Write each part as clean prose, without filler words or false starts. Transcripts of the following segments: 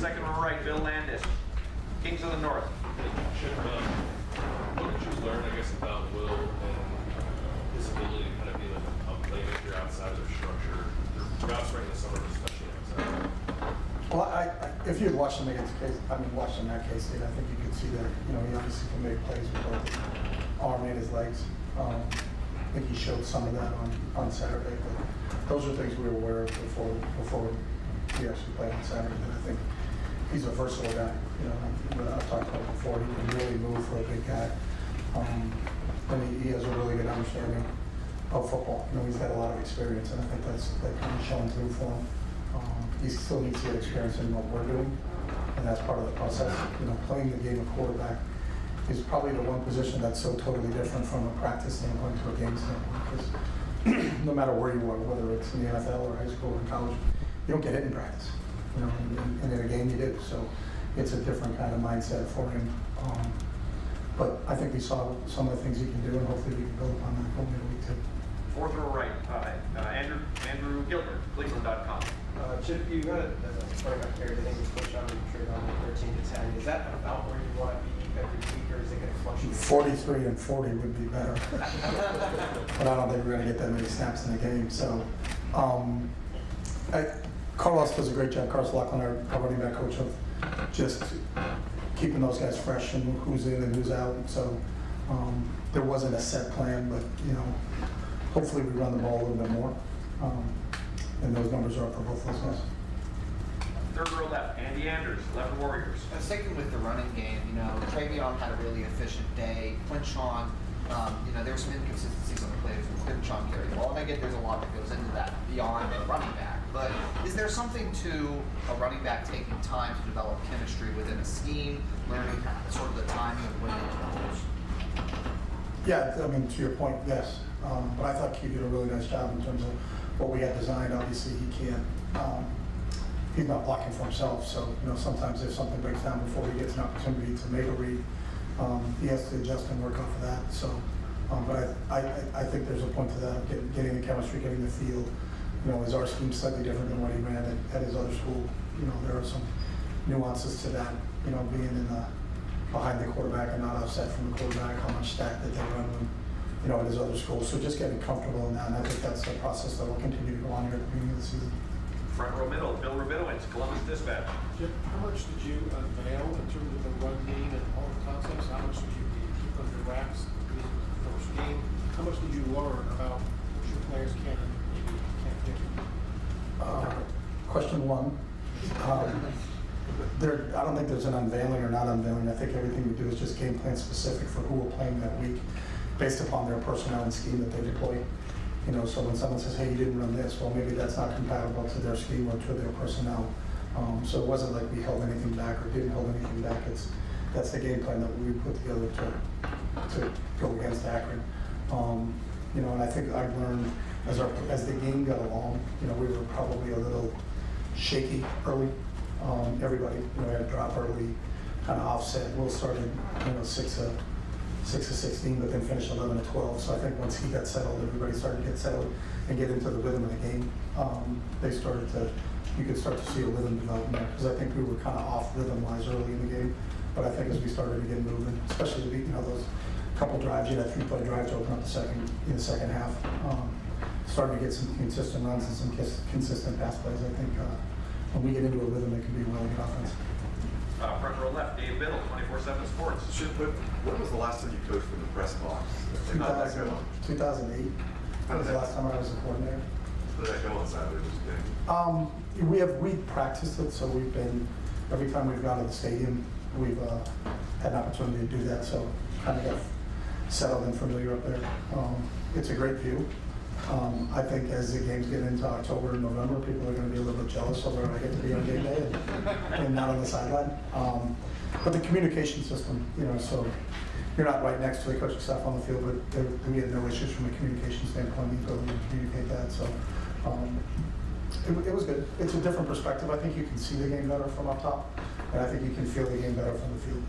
Second row right, Bill Landis, Kings of the North. Chip, what did you learn, I guess, about Will and his ability to kind of be like a playmaker outside of their structure throughout spring and summer, especially outside? Well, if you had watched him against Case, watched him at K-State, I think you could see that, he obviously can make plays with both his arm and his legs. I think he showed some of that on Saturday, but those are things we were aware of before he actually played on Saturday. And I think he's a versatile guy. I've talked about before, he can really move for a big guy. And he has a really good understanding of football. He's had a lot of experience, and I think that kind of shown through for him. He still needs to get experience in what we're doing, and that's part of the process. Playing the game of quarterback is probably the one position that's so totally different from a practice standpoint to a game standpoint, because no matter where you are, whether it's in the NFL or high school or college, you don't get hit in practice. And in a game you do. So it's a different kind of mindset for him. But I think we saw some of the things he can do, and hopefully we can build upon that going into week 2. Fourth row right, Andrew Gilbert, Cleveland.com. Chip, you got a quarterback here, the English coach on the 13 to 10. Is that about where you want to be every week, or is it going to fluctuate? 43 and 40 would be better. But I don't think we're going to get that many snaps in the game. So Carlos does a great job, Carlos Lachlan, our running back coach, of just keeping those guys fresh and who's in and who's out. So there wasn't a set plan, but hopefully we run the ball a little bit more. And those numbers are up for both those guys. Third row left, Andy Anders, 11 Warriors. Sticking with the running game, Travion had a really efficient day. Quinchon, there were some inconsistencies on the plays with Quinchon carrying the ball, and I get there's a lot that goes into that beyond the running back. But is there something to a running back taking time to develop chemistry within a scheme, learning sort of the timing of when to goals? Yeah, to your point, yes. But I thought Keith did a really nice job in terms of what we had designed. Obviously, he can't. He's not blocking for himself, so sometimes if something breaks down before he gets an opportunity to make a read, he has to adjust and work off of that. So, but I think there's a point to that, getting the chemistry, getting the feel. Is our scheme slightly different than what he ran at his other school? There are some nuances to that. Being in behind the quarterback and not offset from the quarterback, how much stack that they run when, at his other school. So just getting comfortable in that, and I think that's a process that will continue to go on here at the beginning of the season. Front row middle, Bill Rabinowitz, Columbus Dispatch. Chip, how much did you unveil in terms of the run game and all the concepts? How much did you keep under wraps in the first game? How much did you learn about what your players can and maybe can't do? Question 1. I don't think there's an unveiling or not unveiling. I think everything we do is just game plan specific for who we're playing that week, based upon their personnel and scheme that they deploy. So when someone says, hey, you didn't run this, well, maybe that's not compatible to their scheme or to their personnel. So it wasn't like we held anything back or didn't hold anything back. That's the game plan that we put together to go against Akron. And I think I learned as the game got along, we were probably a little shaky early. Everybody, had a drop early, kind of offset. Will started, 6 of 16, but then finished 11 of 12. So I think once he got settled, everybody started to get settled and get into the rhythm of the game. You could start to see a rhythm develop there, because I think we were kind of off rhythm-wise early in the game. But I think as we started to get moving, especially those couple drives, you had a 3-play drive to open up in the second half. Starting to get some consistent runs and some consistent pass plays. I think when we get into a rhythm, it can be a really good offense. Front row left, Dave Biddle, 24/7 Sports. When was the last time you coached from the press box? 2008. That was the last time I was a coordinator. How did that go on Saturday? Just kidding. We practiced it, so we've been, every time we've gone to the stadium, we've had an opportunity to do that, so kind of got settled and familiar up there. It's a great view. I think as the games get into October and November, people are going to be a little bit jealous of where I get to be on game day and not on the sideline. But the communication system, so you're not right next to the coaching staff on the field, but we had no issues from a communication standpoint, the ability to communicate that. So it was good. It's a different perspective. I think you can see the game better from up top, and I think you can feel the game better from the field.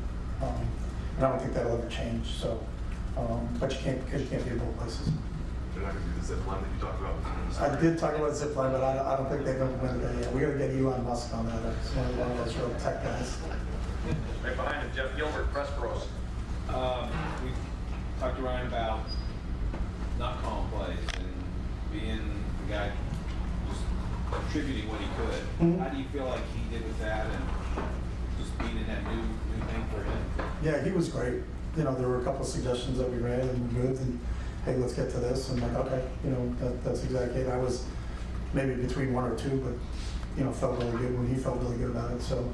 And I don't think that'll ever change. So, but you can't be in both places. They're not gonna do the zip line that you talked about. I did talk about zip line, but I don't think they've implemented that yet. We gotta get Elon Musk on that. It's one of those real tech guys. Right behind him, Jeff Gilbert, press bros. We talked to Ryan about not calling plays and being the guy just contributing when he could. Mhm. How do you feel like he did with that and just being in that new thing for him? Yeah, he was great. You know, there were a couple of suggestions that we ran and we moved, and hey, let's get to this. And like, okay, you know, that's exactly it. I was maybe between one or two, but you know, felt really good when he felt really good about it. So,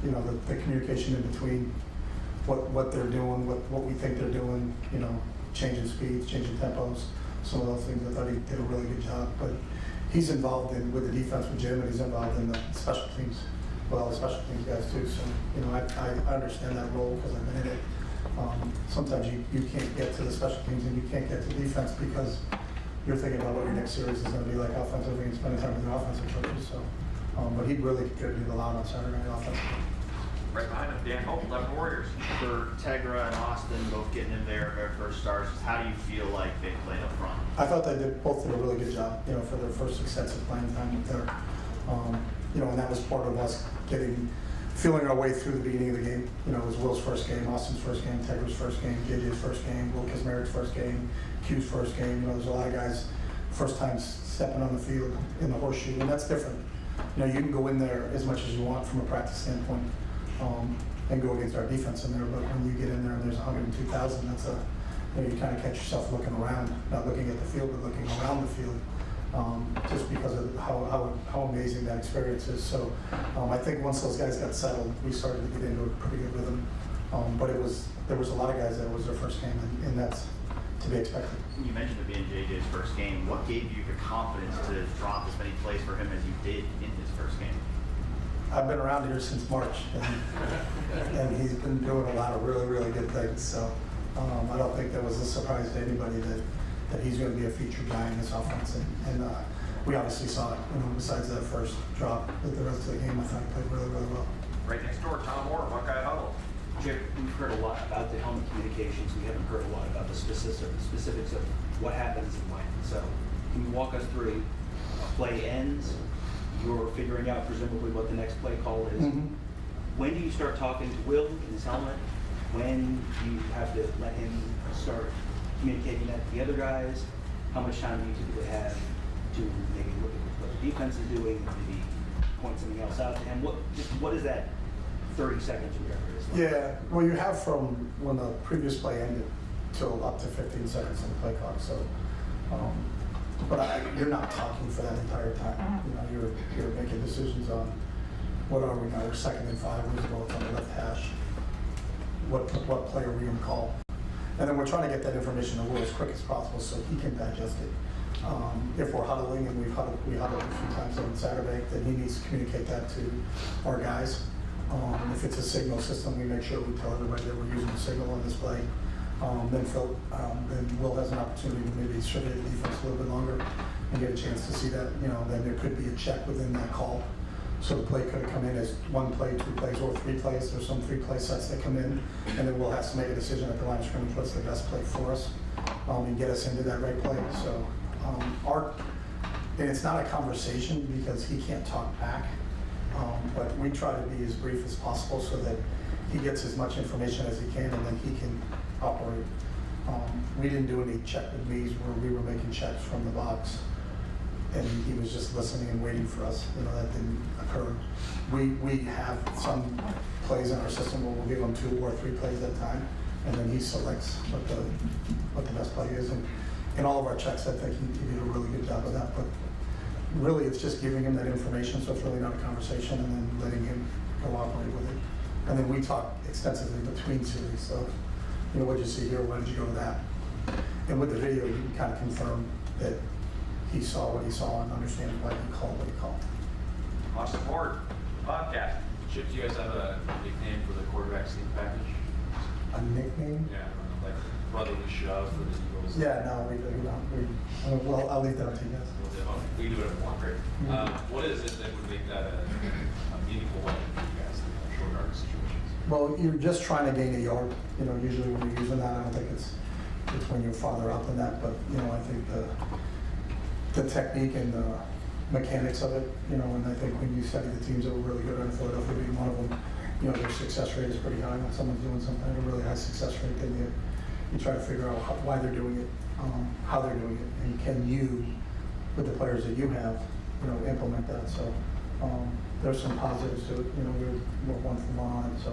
you know, the communication in between what they're doing, what we think they're doing, you know, changing speeds, changing tempos, some of those things. I thought he did a really good job. But he's involved with the defense with Jim, and he's involved in the special teams. Well, the special teams guys too. So, you know, I understand that role because I've been in it. Sometimes you can't get to the special teams and you can't get to defense because you're thinking about what your next series is going to be like offensively and spending time with the offensive coaches. So, but he really contributed a lot on Saturday night offensively. Right behind him, Dan Hope, 11 Warriors. For Tegra and Austin both getting in their first starts, how do you feel like they played up front? I thought they both did a really good job, you know, for their first extensive playing time with their, you know, and that was part of us feeling our way through the beginning of the game. You know, it was Will's first game, Austin's first game, Tegra's first game, JJ's first game, Will Kismeric's first game, Q's first game. You know, there's a lot of guys first time stepping on the field in the horseshoe, and that's different. You know, you can go in there as much as you want from a practice standpoint, and go against our defense in there, but when you get in there and there's 102,000, that's you know, you kind of catch yourself looking around, not looking at the field, but looking around the field. Just because of how amazing that experience is. So I think once those guys got settled, we started to get into a pretty good rhythm. But there was a lot of guys that was their first game, and that's to be expected. You mentioned it being JJ's first game. What gave you the confidence to drop as many plays for him as you did in his first game? I've been around here since March, and he's been doing a lot of really, really good things. So I don't think that was a surprise to anybody that he's going to be a featured guy in this offense. And we obviously saw it, you know, besides that first drop, with the rest of the game, I thought he played really, really well. Right next door, Tom Moore, Buckeye Huddle. Jim, we've heard a lot about the helmet communications. We haven't heard a lot about the specifics of what happens and when. So can you walk us through a play ends, you're figuring out presumably what the next play call is. Mm-hmm. When do you start talking to Will in his helmet? When do you have to let him start communicating that to the other guys? How much time do you typically have to maybe look at what the defense is doing, maybe point something else out to him? What is that 30 seconds or whatever it is? Like? Yeah, well, you have from when the previous play ended till up to 15 seconds on the play clock. So, but you're not talking for that entire time. You know, you're making decisions on what are we now? We're 2nd and 5. Who's the ball on the left hash? What play are we going to call? And then we're trying to get that information to Will as quick as possible so he can digest it. If we're huddling, and we huddled a few times on Saturday, then he needs to communicate that to our guys. If it's a signal system, we make sure we tell everybody that we're using a signal on this play. Then Will has an opportunity to maybe survey the defense a little bit longer and get a chance to see that. You know, then there could be a check within that call. So the play could have come in as 1 play, 2 plays, or 3 plays. There's some 3-play sets that come in, and then Will has to make a decision at the line of scrimmage what's the best play for us, and get us into that right play. So and it's not a conversation because he can't talk back, but we try to be as brief as possible so that he gets as much information as he can, and then he can operate. We didn't do any check with me's where we were making checks from the box, and he was just listening and waiting for us. You know, that didn't occur. We have some plays in our system where we'll give him 2 or 3 plays at a time, and then he selects what the best play is. And in all of our checks, I think he did a really good job of that. But really, it's just giving him that information, so it's really not a conversation, and then letting him go operate with it. And then we talk extensively between series. So, you know, what did you see here? Why did you go to that? And with the video, you can kind of confirm that he saw what he saw and understand why he called what he called. Austin Ward, podcast. Chip, do you guys have a nickname for the quarterback sneak package? A nickname? Yeah, like brotherly shove for the Eagles. Yeah, no, we don't. Well, I'll leave that up to you guys. We can do it in one, great. What is it that would make that a meaningful weapon for you guys in short yardage situations? Well, you're just trying to gain a yard. You know, usually when you're using that, I don't think it's it's when you're farther out than that, but, you know, I think the technique and the mechanics of it, you know, and I think when you study the teams that were really good on Philadelphia being one of them, you know, their success rate is pretty high. When someone's doing something at a really high success rate, then you try to figure out why they're doing it, how they're doing it, and can you, with the players that you have, you know, implement that. So there's some positives to it. You know, we're 1 for 1 on it. So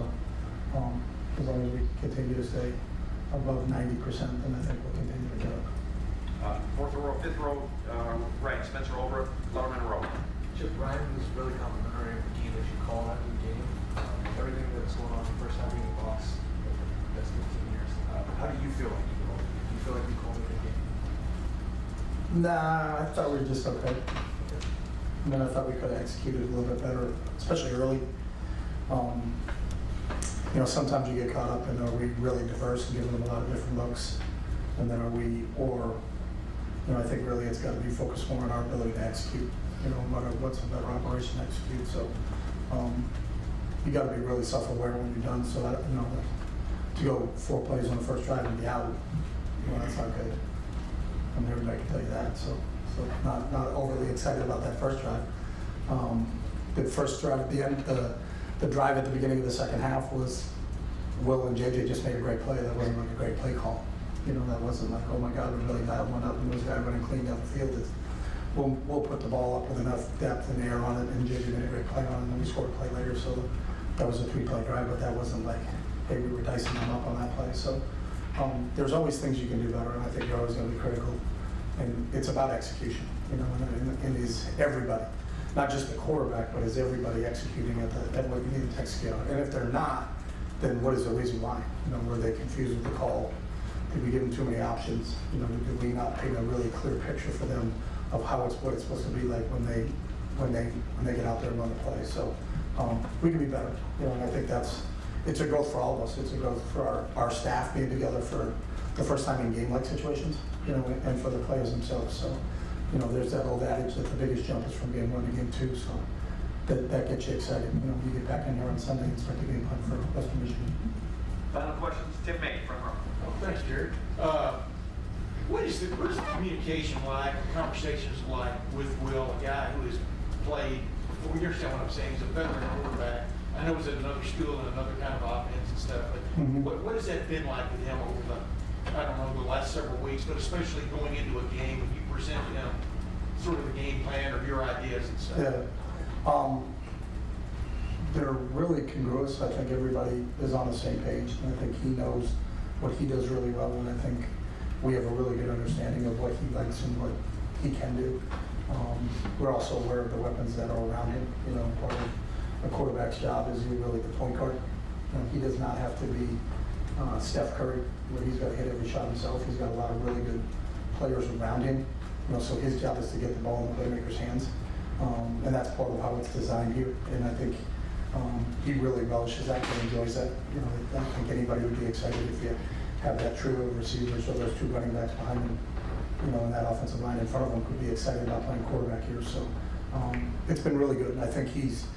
as long as we continue to stay above 90%, then I think we'll continue to go. Fourth row, fifth row, right, Spencer Over, Letterman Row. Chip, Ryan was really complimentary of the game that you called out in the game. Everything that's going on the first time being the boss, that's 15 years. How do you feel like you called it? Do you feel like you called it in the game? Nah, I thought we were just okay. I mean, I thought we could have executed a little bit better, especially early. You know, sometimes you get caught up in, are we really diverse and giving them a lot of different looks? And then are we, or, you know, I think really it's got to be focused more on our ability to execute, you know, what's a better operation to execute. So you got to be really self-aware when you're done. So that, you know, to go 4 plays on the first drive and be out, you know, that's not good. I mean, everybody can tell you that. So not overly excited about that first drive. The first drive at the end, the drive at the beginning of the second half was Will and JJ just made a great play. That wasn't like a great play call. You know, that wasn't like, oh my God, we really dialed one up and those guys running clean down the field. We'll put the ball up with enough depth and air on it, and JJ made a great play on it, and then we scored a play later. So that was a 3-play drive, but that wasn't like, hey, we were dicing them up on that play. So there's always things you can do better, and I think you're always going to be critical. And it's about execution, you know, and is everybody, not just the quarterback, but is everybody executing at what you need to execute on? And if they're not, then what is the reason why? You know, were they confused with the call? Did we give them too many options? You know, did we not paint a really clear picture for them of what it's supposed to be like when they get out there and run the play? So we can be better, you know, and I think it's a growth for all of us. It's a growth for our staff being together for the first time in game-like situations, you know, and for the players themselves. So, you know, there's that old adage that the biggest jump is from game 1 to game 2. So that gets you excited. You know, you get back in here on Sunday and start the game plan for Western Michigan. Final questions, Tim May, front row. Oh, thanks, Jared. What is the communication like, conversations like with Will, a guy who has played, well, you understand what I'm saying, he's a veteran quarterback. I know he's at another school and another kind of offense and stuff, but what has that been like with him over the last several weeks, but especially going into a game when you present him sort of the game plan or your ideas and stuff? Yeah. They're really congruous. I think everybody is on the same page, and I think he knows what he does really well, and I think we have a really good understanding of what he likes and what he can do. We're also aware of the weapons that are around him. You know, part of a quarterback's job is you're really the point guard. You know, he does not have to be Steph Curry, where he's got to hit every shot himself. He's got a lot of really good players around him. You know, so his job is to get the ball in the playmaker's hands, and that's part of how it's designed here. And I think he really relishes that and enjoys that. You know, I don't think anybody would be excited if you have that trio of receivers or those 2 running backs behind him. You know, and that offensive line in front of him could be excited about playing quarterback here. So it's been really good, and I think he's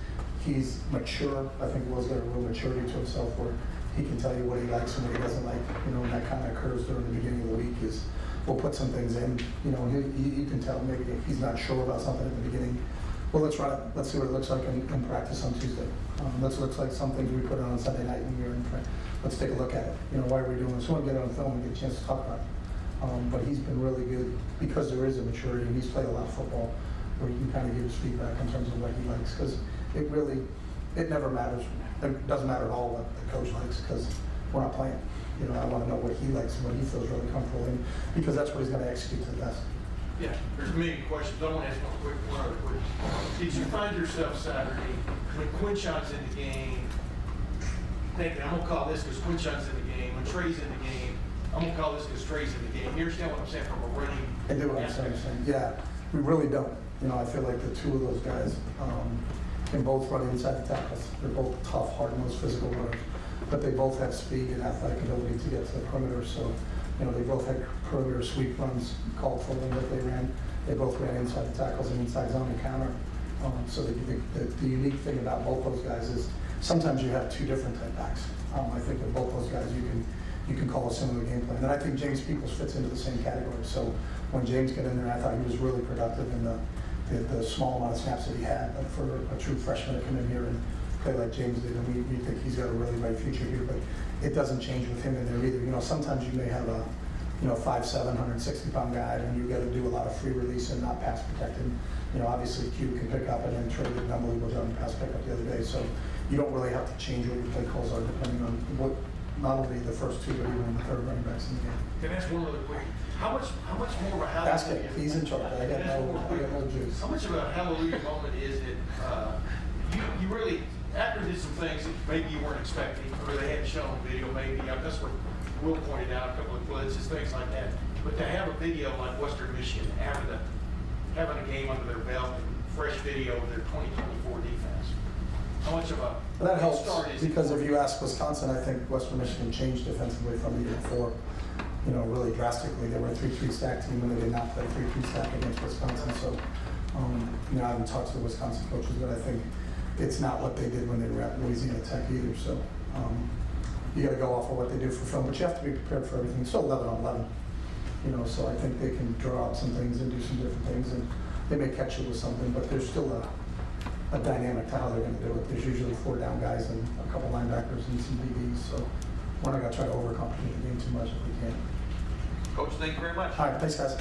mature. I think Will's got a real maturity to himself where he can tell you what he likes and what he doesn't like. You know, and that kind of occurs during the beginning of the week. Is we'll put some things in. You know, you can tell maybe if he's not sure about something at the beginning. Well, let's run it. Let's see what it looks like in practice on Tuesday. Let's look like some things we put on Sunday night when we were in practice. Let's take a look at it. You know, why are we doing this? We want to get it on film and get a chance to talk about it. But he's been really good because there is a maturity, and he's played a lot of football where you can kind of give his feedback in terms of what he likes, because it never matters. It doesn't matter at all what the coach likes, because we're not playing. You know, I want to know what he likes and what he feels really comfortable in, because that's what he's going to execute to the best. Yeah, there's a million questions. I want to ask one other question. Did you find yourself Saturday when Quinshon's in the game thinking, I'm going to call this because Quinshon's in the game, when Trey's in the game, I'm going to call this because Trey's in the game? You understand what I'm saying from a running? I do what I'm saying. Yeah, we really don't. You know, I feel like the 2 of those guys can both run inside the tackles. They're both tough, hard-nosed, physical runners, but they both have speed and athletic ability to get to the perimeter. So, you know, they both had perimeter sweep runs called for them that they ran. They both ran inside the tackles and inside zone and counter. So the unique thing about both those guys is sometimes you have 2 different type backs. I think with both those guys, you can call a similar game plan. And I think James Peoples fits into the same category. So when James got in there, I thought he was really productive in the small amount of snaps that he had. But for a true freshman to come in here and play like James did, and we think he's got a really bright future here. But it doesn't change with him in there either. You know, sometimes you may have a 5'7", 160-pound guy, and you got to do a lot of free release and not pass protected. You know, obviously Q can pick up, and then Trey did an unbelievable job in pass pickup the other day. So you don't really have to change what your play calls are depending on what, not only the first two, but even the third running backs in the game. Can I ask one other quick? How much more of a hallelujah? Ask him. He's in charge. I got no juice. How much of a hallelujah moment is it? You really, after did some things that maybe you weren't expecting, or they hadn't shown on video, maybe. That's what Will pointed out, a couple of blitzes, things like that. But to have a video like Western Michigan, having a game under their belt, and fresh video of their 2024 defense, how much of a That helps, start is it? because if you ask Wisconsin, I think Western Michigan changed defensively from the year before, really drastically. They were a 3-3 stack team, and they did not play 3-3 stack against Wisconsin. So, I haven't talked to the Wisconsin coaches, but I think it's not what they did when they were at Louisiana Tech either. So, you got to go off of what they do for film, but you have to be prepared for everything. It's still 11 on 11, so I think they can draw out some things and do some different things, and they may catch you with something, but there's still a dynamic to how they're going to do it. There's usually 4 down guys and a couple linebackers and some DBs, so we're not going to try to overcomplicate the game too much if we can. Coach, thank you very much. All right, thanks, guys.